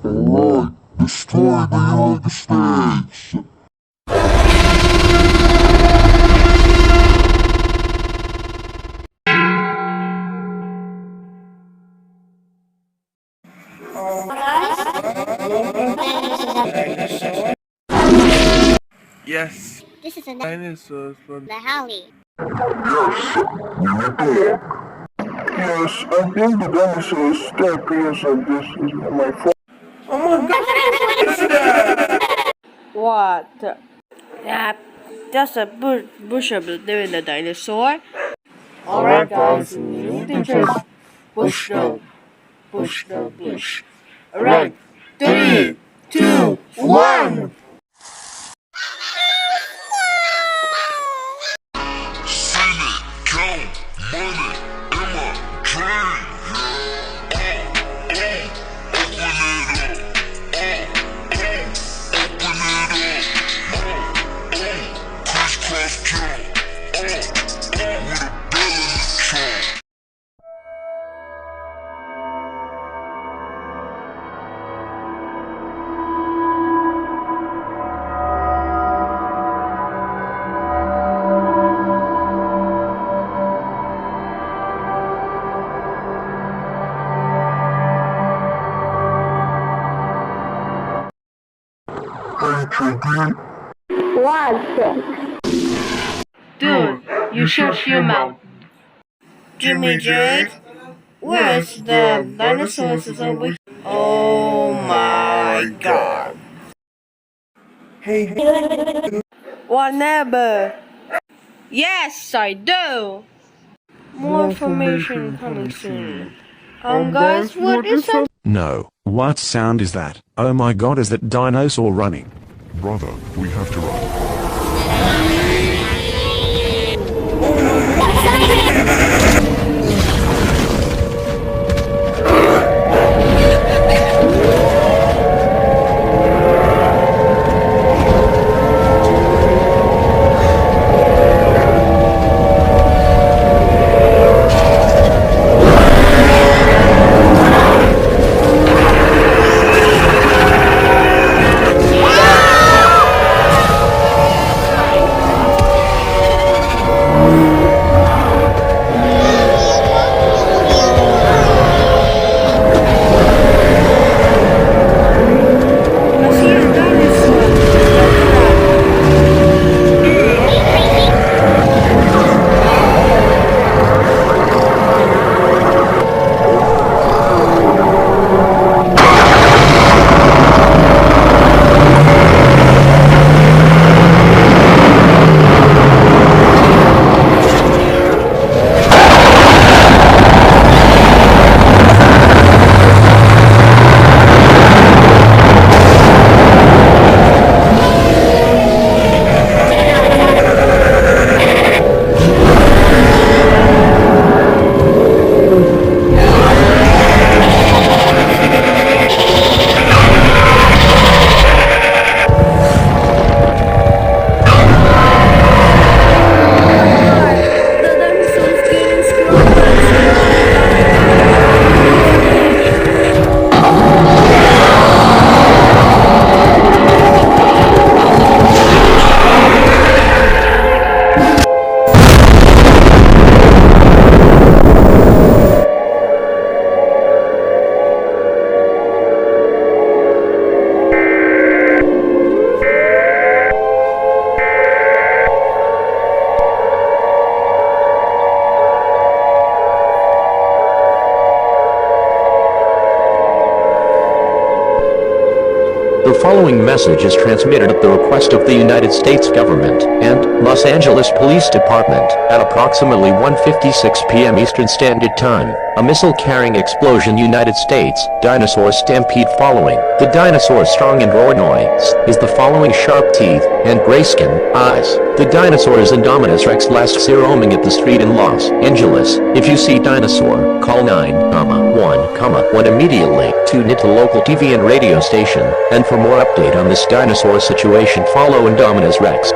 Alright, destroy the United States! Yes, This is a dinosaurs from the Holly. Yes, I think the dinosaur Stampede said this is my fault. Oh my god, what is that? What? Yeah, that's a bush of doing the dinosaur. Alright guys, you can just push the bush. Alright, 3, 2, 1! Dude, you shut your mouth. Jimmy Jake, where's the dinosaurs is over here? Oh my god. Hey, Whatever. Yes, I do. More information coming soon. Guys, what is that? No, what sound is that? Oh my god, is that dinosaur running? Brother, we have to run. The following message is transmitted at the request of the United States government and Los Angeles Police Department at approximately 1:56 p.m. Eastern Standard Time. A missile-carrying explosion United States, dinosaur stampede following. The dinosaur's strong and roar noise is the following sharp teeth and grayskin eyes. The dinosaur is Indominus Rex last roaming at the street in Los Angeles. If you see dinosaur, call 911 immediately. Tune into local TV and radio station, and for more update on this dinosaur situation follow Indominus Rex.